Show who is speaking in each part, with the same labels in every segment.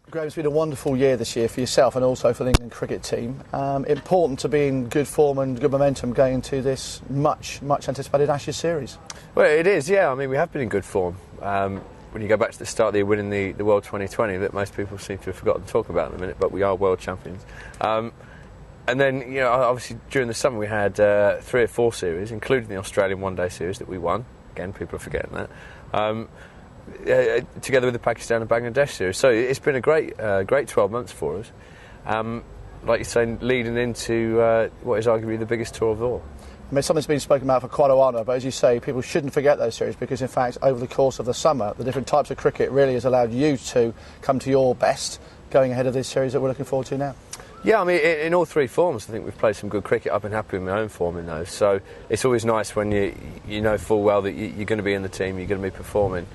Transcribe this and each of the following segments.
Speaker 1: Graeme, it's been a wonderful year this year for yourself and also for the England cricket team. Important to be in good form and good momentum going into this much anticipated Ashes series.
Speaker 2: Well, it is, yeah. I mean, we have been in good form. When you go back to the start of the year, winning the World 2020, that most people seem to have forgotten to talk about in a minute, but we are world champions. And then, you know, obviously during the summer we had 3 or 4 series, including the Australian one-day series that we won. Again, people are forgetting that. Together with the Pakistan and Bangladesh series. So it's been a great 12 months for us. Like you're saying, leading into what is arguably the biggest tour of all.
Speaker 1: I mean, something's been spoken about for quite a while now, but as you say, people shouldn't forget those series because, in fact, over the course of the summer, the different types of cricket really has allowed you to come to your best going ahead of this series that we're looking forward to now.
Speaker 2: Yeah, I mean, in all 3 forms, I think we've played some good cricket. I've been happy with my own form in those. So it's always nice when you know full well that you're going to be in the team, you're going to be performing.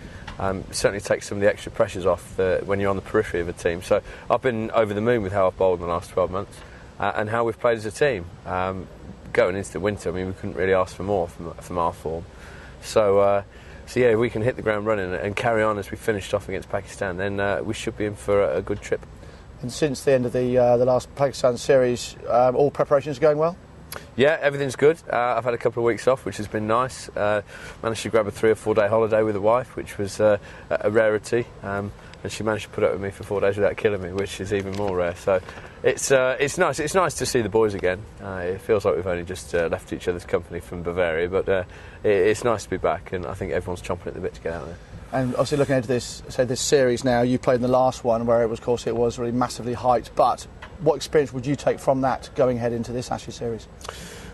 Speaker 2: Certainly takes some of the extra pressures off when you're on the periphery of a team. So I've been over the moon with how I've bowled in the last 12 months and how we've played as a team. Going into the winter, I mean, we couldn't really ask for more from our form. So yeah, if we can hit the ground running and carry on as we finished off against Pakistan, then we should be in for a good trip.
Speaker 1: And since the end of the last Pakistan series, all preparations going well?
Speaker 2: Yeah, everything's good. I've had a couple of weeks off, which has been nice. Managed to grab a 3 or 4 day holiday with the wife, which was a rarity. And she managed to put up with me for 4 days without killing me, which is even more rare. So it's nice. It's nice to see the boys again. It feels like we've only just left each other's company from Bavaria, but it's nice to be back, and I think everyone's chomping at the bit to get out there.
Speaker 1: And obviously looking into this series now, you played in the last one where of course it was really massively hyped, but what experience would you take from that going ahead into this Ashes series?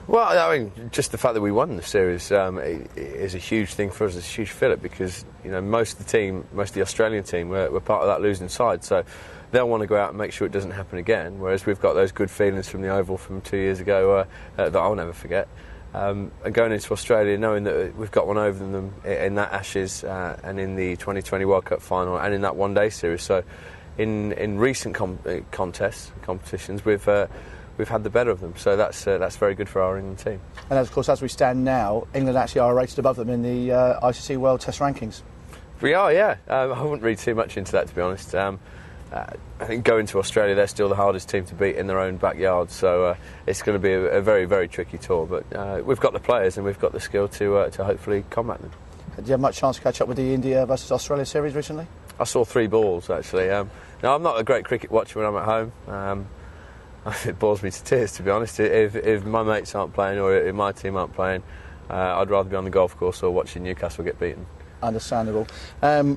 Speaker 2: Well, I mean, just the fact that we won the series is a huge thing for us. It's a huge fillip because, you know, most of the Australian team were part of that losing side, so they'll want to go out and make sure it doesn't happen again, whereas we've got those good feelings from the Oval from 2 years ago that I'll never forget. And going into Australia, knowing that we've got one over them in that Ashes and in the 2020 World Cup final and in that one-day series. So in recent competitions, we've had the better of them. So that's very good for our England team.
Speaker 1: And of course, as we stand now, England actually are rated above them in the ICC World Test rankings.
Speaker 2: We are, yeah. I wouldn't read too much into that, to be honest. I think going to Australia, they're still the hardest team to beat in their own backyard, so it's going to be a very, very tricky tour. But we've got the players and we've got the skill to hopefully combat them. Did
Speaker 1: you have much chance to catch up with the India versus Australia series recently?
Speaker 2: I saw 3 balls, actually. Now, I'm not a great cricket watcher when I'm at home. It bores me to tears, to be honest. If my mates aren't playing or if my team aren't playing, I'd rather be on the golf course or watching Newcastle get beaten.
Speaker 1: Understandable.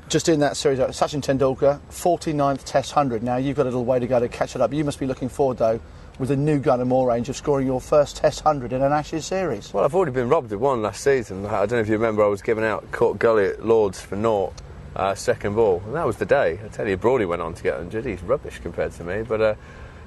Speaker 1: Just in that series, Sachin Tendulkar, 49th Test 100. Now, you've got a little way to go to catch it up. You must be looking forward, though, with a new gun and more range of scoring your first Test 100 in an Ashes series.
Speaker 2: Well, I've already been robbed of one last season. I don't know if you remember, I was giving out Court Gully at Lords for naught, second ball. And that was the day. I tell you, Brody went on to get 100. He's rubbish compared to me. But,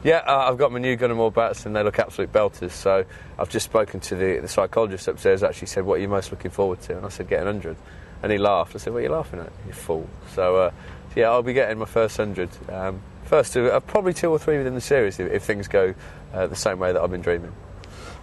Speaker 2: I've got my new gun and more bats, and they look absolute belters. So I've just spoken to the psychologist upstairs, actually said, what are you most looking forward to? And I said, getting 100. And he laughed. I said, what are you laughing at, you fool? So, I'll be getting my first 100. First two, probably 2 or 3 within the series if things go the same way that I've been dreaming.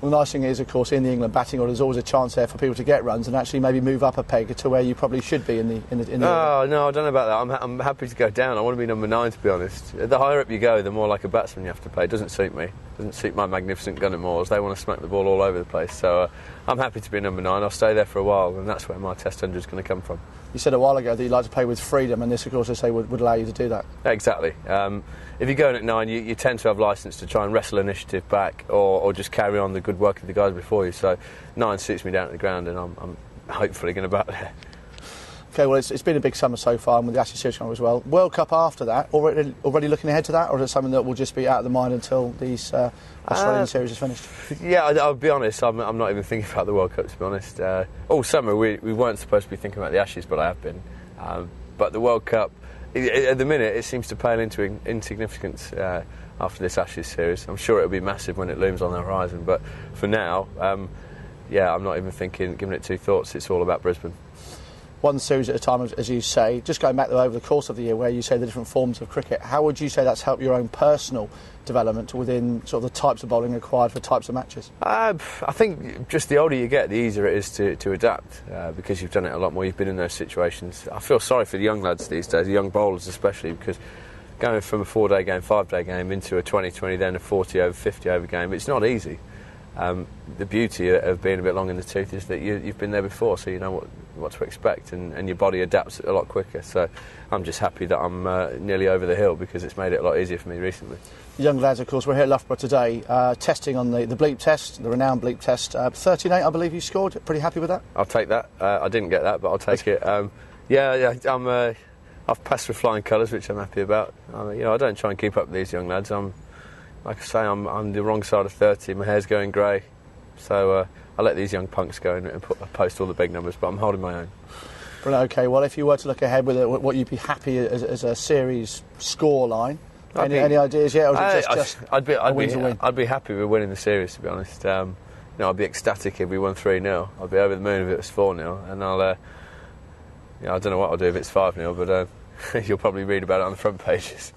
Speaker 1: Well, the nice thing is, of course, in the England batting order, there's always a chance there for people to get runs and actually maybe move up a peg to where you probably should be in the
Speaker 2: Oh, no, I don't know about that. I'm happy to go down. I want to be number 9, to be honest. The higher up you go, the more like a batsman you have to play. It doesn't suit me. It doesn't suit my magnificent gun and moors. They want to smack the ball all over the place. So I'm happy to be number 9. I'll stay there for a while, and that's where my Test 100 is going to come from.
Speaker 1: You said a while ago that you like to play with freedom, and this, of course, I say, would allow you to do that.
Speaker 2: Exactly. If you go in at 9, you tend to have licence to try and wrestle initiative back or just carry on the good work of the guys before you. So 9 suits me down at the ground, and I'm hopefully going to bat there.
Speaker 1: OK, well, it's been a big summer so far, and with the Ashes series as well. World Cup after that, already looking ahead to that, or is it something that will just be out of the mind until these Australian series is finished?
Speaker 2: Yeah, I'll be honest, I'm not even thinking about the World Cup, to be honest. All summer we weren't supposed to be thinking about the Ashes, but I have been. But the World Cup, at the minute, it seems to pale into insignificance after this Ashes series. I'm sure it'll be massive when it looms on the horizon, but for now, I'm not even giving it 2 thoughts. It's all about Brisbane.
Speaker 1: One series at a time, as you say. Just going back, though, over the course of the year, where you say the different forms of cricket, how would you say that's helped your own personal development within sort of the types of bowling required for types of matches?
Speaker 2: I think just the older you get, the easier it is to adapt, because you've done it a lot more, you've been in those situations. I feel sorry for the young lads these days, the young bowlers especially, because going from a 4-day game, 5-day game into a 20-20, then a 40 over 50 over game, it's not easy. The beauty of being a bit long in the tooth is that you've been there before, so you know what to expect, and your body adapts a lot quicker. So I'm just happy that I'm nearly over the hill, because it's made it a lot easier for me recently.
Speaker 1: Young lads, of course, we're here at Loughborough today, testing on the bleep test, the renowned bleep test. 13.8, I believe you scored. Pretty happy with that?
Speaker 2: I'll take that. I didn't get that, but I'll take it. I've passed with flying colours, which I'm happy about. I don't try and keep up with these young lads. Like I say, I'm the wrong side of 30. My hair's going grey, so I let these young punks go and post all the big numbers. But I'm holding my own.
Speaker 1: Brilliant. Okay. Well, if you were to look ahead with it, what you'd be happy as a series score line? Any ideas yet, or is it just
Speaker 2: I'd
Speaker 1: win?
Speaker 2: I'd be happy with winning the series, to be honest. I'd be ecstatic if we won 3-0. I'd be over the moon if it was 4-0, and I don't know what I'll do if it's 5-0, but you'll probably read about it on the front pages.